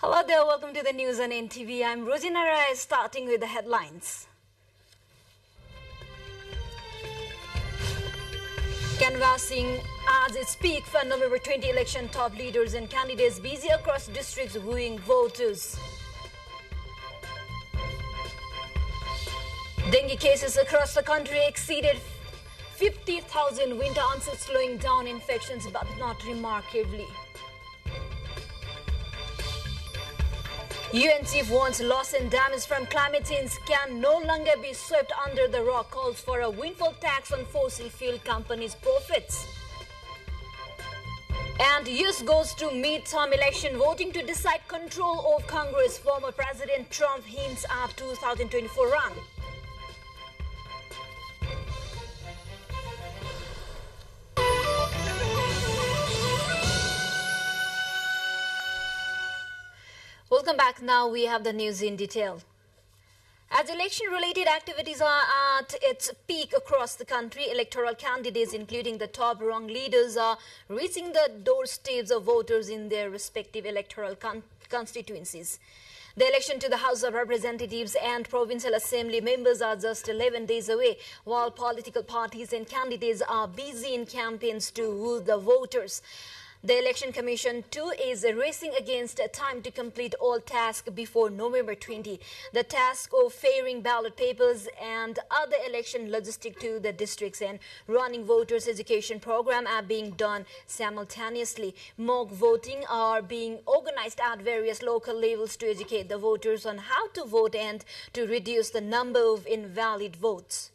Hello there, welcome to the news on NTV. I'm Rosina Rai, starting with the headlines. Canvassing as its peak for November 20 election, top leaders and candidates busy across districts wooing voters. Dengue cases across the country exceeded 50,000, winter onset slowing down infections but not remarkably. UN chief warns loss and damage from climate change can no longer be swept under the rug, calls for a windfall tax on fossil fuel companies' profits. And US goes to midterm election voting to decide control of Congress. Former President Trump hints at 2024 run. Welcome back. Now we have the news in detail. As election-related activities are at its peak across the country, electoral candidates, including the top-rung leaders, are reaching the doorsteps of voters in their respective electoral constituencies. The election to the House of Representatives and Provincial Assembly members are just 11 days away, while political parties and candidates are busy in campaigns to woo the voters. The Election Commission too is racing against time to complete all tasks before November 20. The task of ferrying ballot papers and other election logistics to the districts and running voters' education program are being done simultaneously. Mock voting are being organized at various local levels to educate the voters on how to vote and to reduce the number of invalid votes.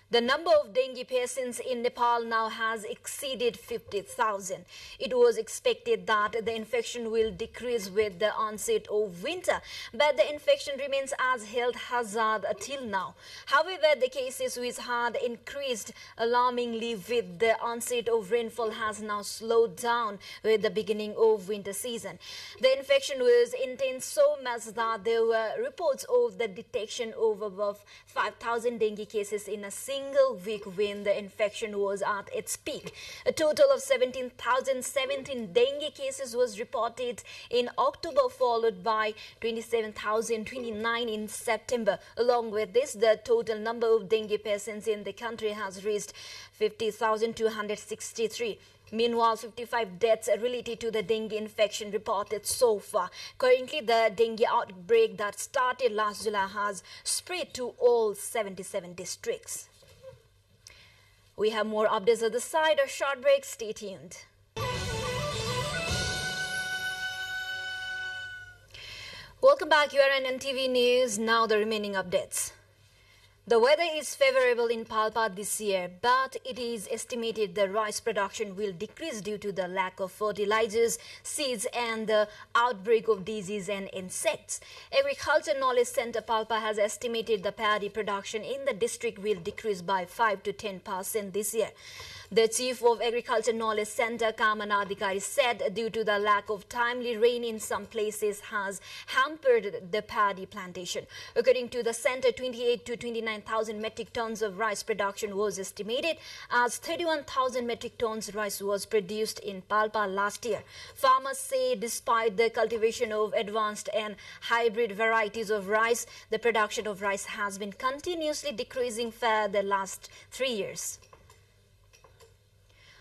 The number of dengue patients in Nepal now has exceeded 50,000. It was expected that the infection will decrease with the onset of winter, but the infection remains as health hazard till now. However, the cases which had increased alarmingly with the onset of rainfall has now slowed down with the beginning of winter season. The infection was intense so much that there were reports of the detection of above 5,000 dengue cases in a single week when the infection was at its peak. A total of 17,017 dengue cases was reported in October, followed by 27,029 in September. Along with this, the total number of dengue patients in the country has reached 50,263. Meanwhile, 55 deaths related to the dengue infection reported so far. Currently, the dengue outbreak that started last July has spread to all 77 districts. We have more updates at the side. A short break. Stay tuned. Welcome back. You are on NTV News. Now the remaining updates. The weather is favorable in Palpa this year, but it is estimated the rice production will decrease due to the lack of fertilizers, seeds and the outbreak of disease and insects. Agriculture Knowledge Center Palpa has estimated the paddy production in the district will decrease by 5 to 10% this year. The Chief of Agriculture Knowledge Center, Kamana Adhikari, said due to the lack of timely rain in some places has hampered the paddy plantation. According to the center, 28 to 29,000 metric tons of rice production was estimated, as 31,000 metric tons rice was produced in Palpa last year. Farmers say despite the cultivation of advanced and hybrid varieties of rice, the production of rice has been continuously decreasing for the last 3 years.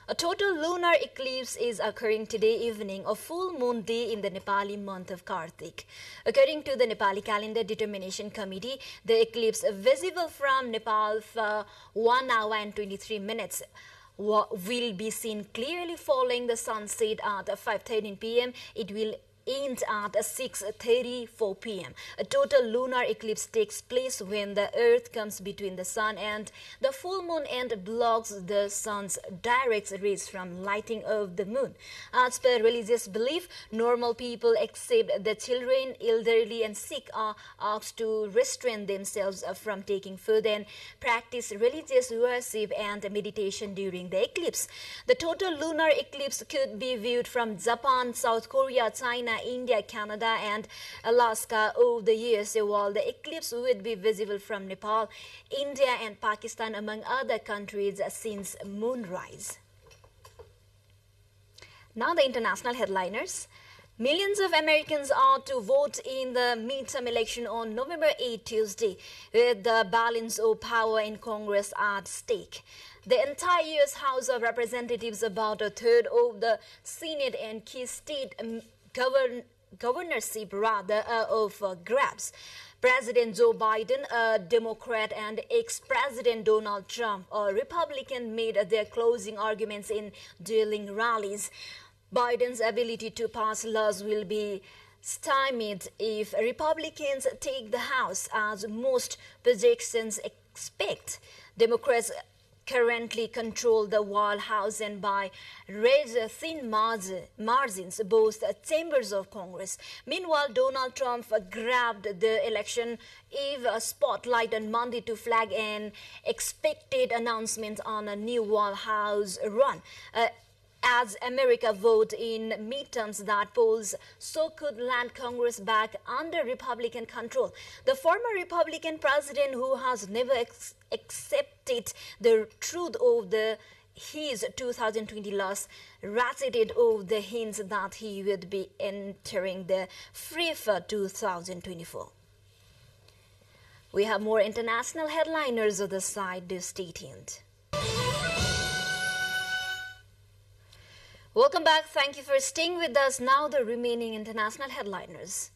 A total lunar eclipse is occurring today evening, a full moon day in the Nepali month of Kartik. According to the Nepali Calendar Determination Committee, the eclipse visible from Nepal for 1 hour and 23 minutes will be seen clearly following the sunset at 5:13 p.m. It will end at 6:34 p.m. A total lunar eclipse takes place when the earth comes between the sun and the full moon and blocks the sun's direct rays from lighting of the moon. As per religious belief, normal people except the children, elderly and sick are asked to restrain themselves from taking food and practice religious worship and meditation during the eclipse. The total lunar eclipse could be viewed from Japan, South Korea, China, India, Canada and Alaska over the years, while the eclipse would be visible from Nepal, India and Pakistan among other countries since moonrise. Now the international headliners. Millions of Americans are to vote in the midterm election on November 8, Tuesday, with the balance of power in Congress at stake. The entire U.S. House of Representatives, about a third of the Senate and key state governorship of grabs. President Joe Biden, a Democrat, and ex-President Donald Trump, a Republican, made their closing arguments in dueling rallies. Biden's ability to pass laws will be stymied if Republicans take the House, as most projections expect. Democrats currently control the White House and by razor-thin margins both chambers of Congress. Meanwhile, Donald Trump grabbed the election eve spotlight on Monday to flag an expected announcement on a new White House run. As America vote in midterms that polls so could land Congress back under Republican control. The former Republican president, who has never accepted the truth of his 2020 loss, ratcheted over the hints that he would be entering the fray for 2024. We have more international headliners on the side. Do stay tuned. Welcome back. Thank you for staying with us. Now the remaining international headliners.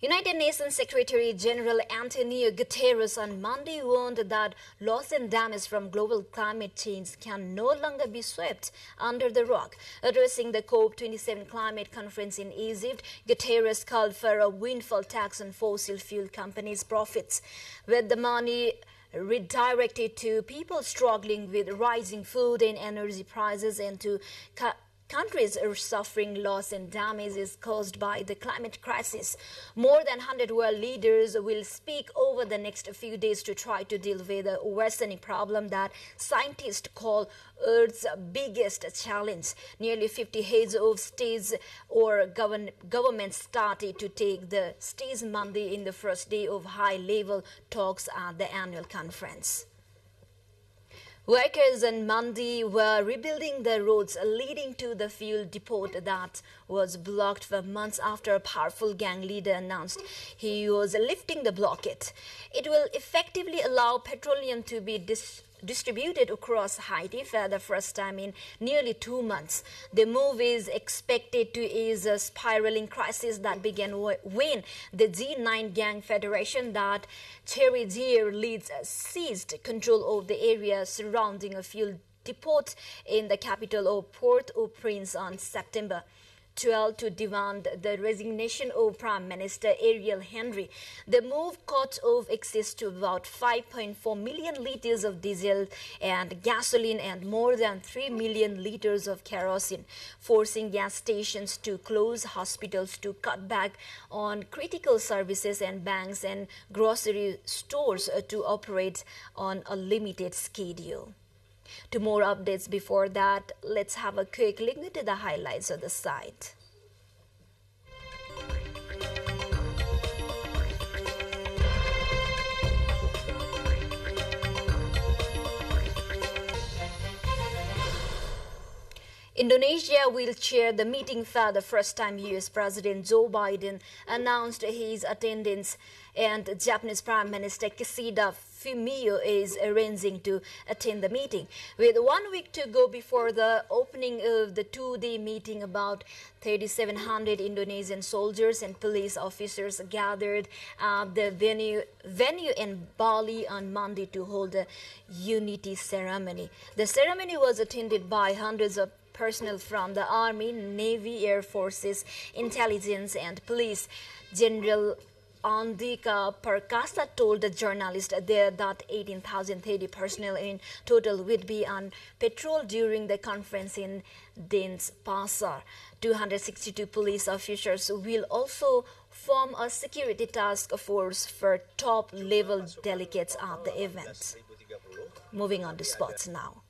United Nations Secretary General Antonio Guterres on Monday warned that loss and damage from global climate change can no longer be swept under the rug. Addressing the COP27 climate conference in Egypt, Guterres called for a windfall tax on fossil fuel companies' profits, with the money redirected to people struggling with rising food and energy prices and to countries are suffering loss and damages caused by the climate crisis. More than 100 world leaders will speak over the next few days to try to deal with a worsening problem that scientists call Earth's biggest challenge. Nearly 50 heads of states or governments started to take the stage Monday in the first day of high-level talks at the annual conference. Workers on Monday were rebuilding the roads leading to the fuel depot that was blocked for months after a powerful gang leader announced he was lifting the blockade. It will effectively allow petroleum to be distributed across Haiti for the first time in nearly 2 months. The move is expected to ease a spiraling crisis that began when the G9 gang federation that Thierry Gier leads seized control of the area surrounding a fuel depot in the capital of Port-au-Prince on September 12 to demand the resignation of Prime Minister Ariel Henry. The move cut off access to about 5.4 million liters of diesel and gasoline and more than 3 million liters of kerosene, forcing gas stations to close, hospitals to cut back on critical services, and banks and grocery stores to operate on a limited schedule. To more updates before that, let's have a quick look into the highlights of the site. Indonesia will chair the meeting for the first time. U.S. President Joe Biden announced his attendance, and Japanese Prime Minister Kishida Fumio is arranging to attend the meeting. With 1 week to go before the opening of the two-day meeting, about 3,700 Indonesian soldiers and police officers gathered at the venue in Bali on Monday to hold a unity ceremony. The ceremony was attended by hundreds of personnel from the Army, Navy, Air Forces, Intelligence, and Police. General Andika Perkasa told the journalist there that 18,030 personnel in total would be on patrol during the conference in Denpasar. 262 police officers will also form a security task force for top-level delegates at the event. Moving on to sports now.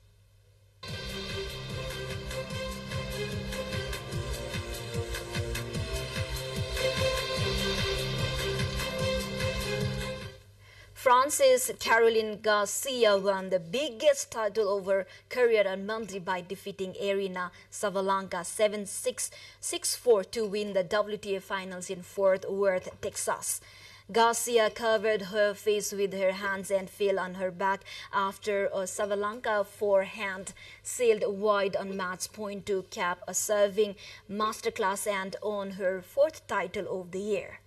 France's Caroline Garcia won the biggest title of her career on Monday by defeating Arina Sabalenka 7-6, 6-4 to win the WTA finals in Fort Worth, Texas. Garcia covered her face with her hands and fell on her back after a Sabalenka forehand sailed wide on match point to cap a serving masterclass and earn her fourth title of the year.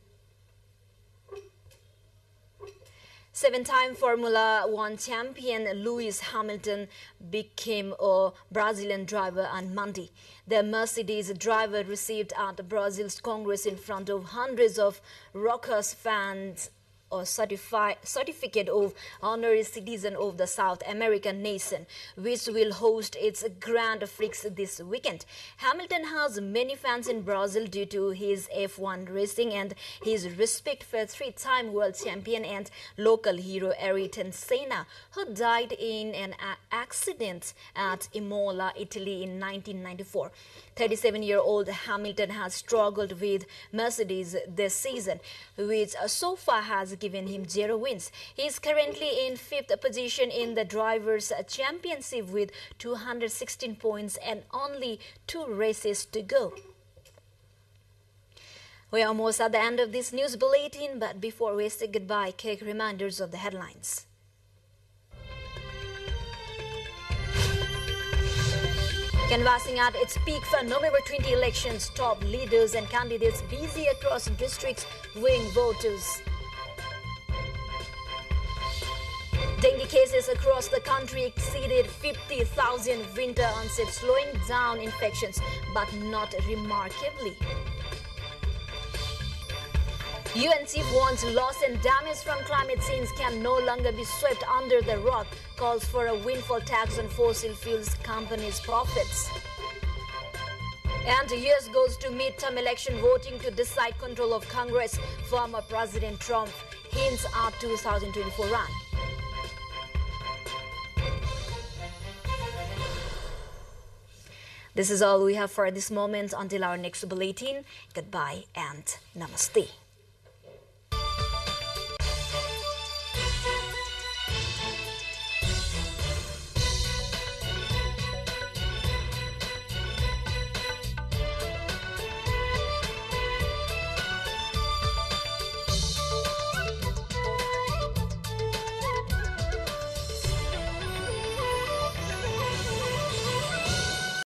Seven-time Formula One champion Lewis Hamilton became a Brazilian driver on Monday. The Mercedes driver received at Brazil's Congress in front of hundreds of Rockers fans a certificate of honorary citizen of the South American nation, which will host its Grand Prix this weekend. Hamilton has many fans in Brazil due to his F1 racing and his respect for three-time world champion and local hero Ayrton Senna, who died in an accident at Imola, Italy in 1994. 37-year-old Hamilton has struggled with Mercedes this season, which so far has given him 0 wins. He is currently in 5th position in the Drivers' Championship with 216 points and only 2 races to go. We are almost at the end of this news bulletin, but before we say goodbye, quick reminders of the headlines. Canvassing at its peak for November 20 elections, top leaders and candidates busy across districts weighing voters. Dengue cases across the country exceeded 50,000 winter onset, slowing down infections, but not remarkably. UN chief warns loss and damage from climate change can no longer be swept under the rug, calls for a windfall tax on fossil fuels companies' profits. And the US goes to midterm election voting to decide control of Congress. Former President Trump hints at 2024 run. This is all we have for this moment. Until our next bulletin, goodbye and namaste.